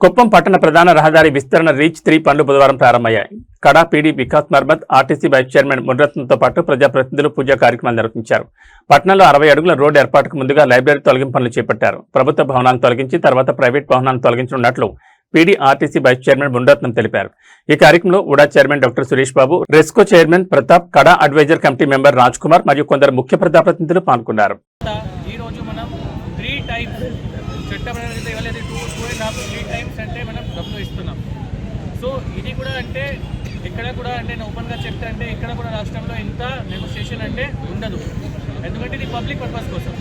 కుప్పం పట్టణ ప్రధాన రహదారి విస్తరణ రీచ్ 3 పనులు బుధవారం ప్రారంభమయ్యాయి. Kada PD Vikas Marmat, RTC vice chairman మున్రత్నంతో పాటు ప్రజాప్రతినిధులు పూజా కార్యక్రమాలు నిర్వహించారు. పట్టణంలో 60 అడుగుల రోడ్డు ఏర్పాటుకు ముందుగా లైబ్రరీ తొలగింపు పనులు చేపట్టారు. ప్రభుత్వ భవనాలను తొలగించి తర్వాత ప్రైవేట్ భవనాలను తొలగించనున్నట్లు PD RTC vice chairman Muniratnam తెలిపారు. ఈ కార్యక్రమంలో UDA chairman doctor Suresh Babu, RESCO chairman Pratap, KADA adviser committee member Raj Kumar మరియు కొందరు ముఖ్య ప్రజాప్రతినిధులు పాల్గొన్నారు. చట్టపరంగా ఇవ్వలేదు 2.5-3 టైమ్స్ అంటే మనం డబ్బులు ఇస్తున్నాం. సో ఇది కూడా అంటే ఇక్కడ కూడా అంటే నేను ఓపెన్గా చెప్తే అంటే ఇక్కడ కూడా రాష్ట్రంలో ఇంత నెగోషియేషన్ అంటే ఉండదు. ఎందుకంటే ఇది పబ్లిక్ పర్పస్ కోసం,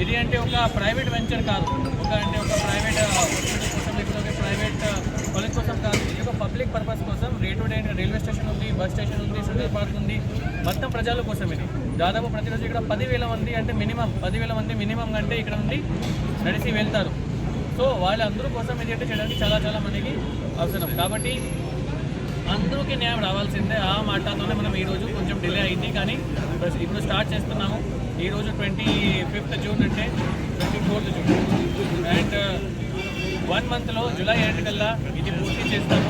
ఇది అంటే ఒక ప్రైవేట్ వెంచర్ కాదు, ఒక ప్రైవేట్ హాస్పిటల్ కోసం లేకపోతే ఒక ప్రైవేట్ కాలేజ్ కోసం కాదు. ఇది ఒక పబ్లిక్ పర్పస్ కోసం. రైల్వే స్టేషన్ ఉంది, బస్ స్టేషన్ ఉంది, సెంట్రల్ పార్క్ ఉంది, మొత్తం ప్రజల కోసం ఇది. దాదాపు ప్రతిరోజు ఇక్కడ 10,000 మంది అంటే మినిమం 10,000 మంది మినిమం అంటే ఇక్కడ నుండి నడిచి వెళ్తారు. సో వాళ్ళందరూ కోసం ఇది అంటే చేయడానికి చాలా మనకి అవసరం. కాబట్టి అందరికీ న్యాయం రావాల్సిందే. ఆ మాటతోనే మనం ఈరోజు కొంచెం డిలే అయింది, కానీ ఇప్పుడు స్టార్ట్ చేస్తున్నాము. ఈరోజు 25th జూన్ అంటే 24th జూన్ అండ్ 1 మంత్లో జూలై 8 కల్లా ఇది పూర్తి చేస్తాము.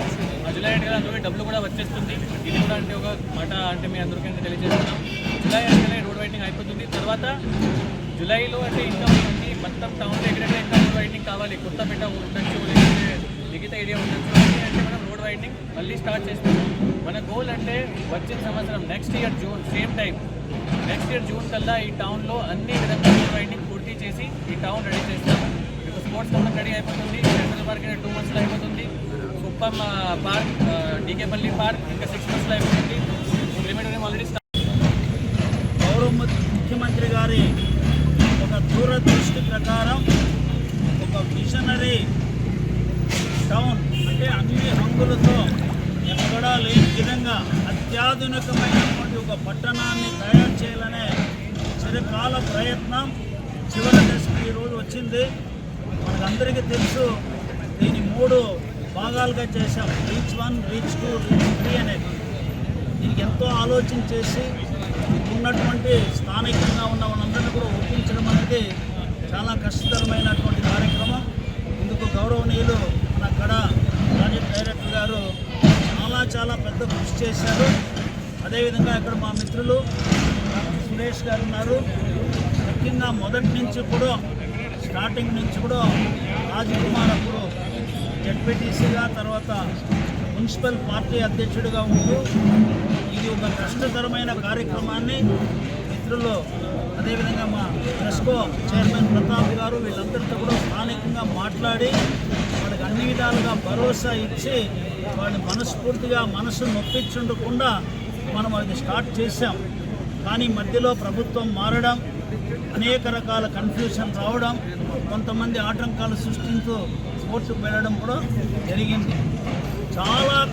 జూలై 8 కల్లా అందరికీ డబ్బులు కూడా వచ్చేస్తుంది. ఇది కూడా అంటే ఒక మాట అంటే మీ అందరికీ తెలియజేస్తున్నాం. జూలై 8 కల్లా రోడ్ వైడింగ్ అయిపోతుంది. తర్వాత జూలైలో అంటే ఇంకా మనకి మొత్తం టౌన్లో ఎక్కడెక్కడ ఇంకా రోడ్ వైడింగ్ కావాలి, కొత్తపేట ఉండొచ్చు, లేకపోతే మిగతా ఏరియా ఉండొచ్చు అంటే మనం రోడ్ వైడింగ్ మళ్ళీ స్టార్ట్ చేస్తాం. మన గోల్ అంటే వచ్చిన సంవత్సరం next year June same time next year June కల్లా ఈ టౌన్లో అన్ని విధంగా రోడ్ వైడింగ్ పూర్తి చేసి ఈ టౌన్ రెడీ చేస్తాము. ఇప్పుడు స్పోర్ట్స్ కాంప్లెక్స్ రెడీ అయిపోతుంది, సెంట్రల్ పార్క్ 2 monthsలో అయిపోతుంది, కుప్పం పార్క్, డీకేపల్లి పార్క్ ఇంకా 6 monthsలో అయిపోతుంది. లిమిటెడ్ ఆల్రెడీ గౌరవ ముఖ్యమంత్రి గారి ఒక దూరదృష్టి ప్రకారం ఒక విజనరీ టౌన్ అంటే అన్ని హంగులతో ఎక్కడా లేని విధంగా అత్యాధునికమైనటువంటి ఒక పట్టణాన్ని తయారు చేయాలనే చిరకాల ప్రయత్నం చివరి దశకు ఈరోజు వచ్చింది. మనకందరికీ తెలుసు, దీన్ని 3 భాగాలుగా చేశాం. రీచ్ 1, రీచ్ 2, రీచ్ 3 అనేది. దీనికి ఎంతో ఆలోచన చేసి ఉన్నటువంటి స్థానికంగా ఉన్న వాళ్ళందరినీ కూడా ఒప్పించడం అనేది చాలా కష్టతరమైనటువంటి కార్యక్రమం. ఇందుకు గౌరవనీయులు మన కడా ప్రాజెక్ట్ డైరెక్టర్ గారు చాలా పెద్ద కృషి చేశారు. అదేవిధంగా ఇక్కడ మా మిత్రులు సురేష్ గారు ఉన్నారు. ముఖ్యంగా మొదటి నుంచి కూడా స్టార్టింగ్ నుంచి కూడా రాజ్ కుమార్ అప్పుడు జడ్పీటీసీగా తర్వాత మున్సిపల్ పార్టీ అధ్యక్షుడిగా ఉంటూ ఇది ఒక కష్టతరమైన కార్యక్రమాన్ని మిత్రులు అదేవిధంగా మా రెస్కో చైర్మన్ ప్రతాప్ గారు వీళ్ళందరితో కూడా స్థానికంగా మాట్లాడి వాళ్ళకి అన్ని విధాలుగా భరోసా ఇచ్చి వాళ్ళని మనస్ఫూర్తిగా మనసు నొప్పించుండకుండా మనం అది స్టార్ట్ చేశాం. కానీ మధ్యలో ప్రభుత్వం మారడం, అనేక రకాల కన్ఫ్యూషన్ రావడం, కొంతమంది ఆటంకాలు సృష్టించు కోర్టుకు వెళ్ళడం కూడా జరిగింది. చాలా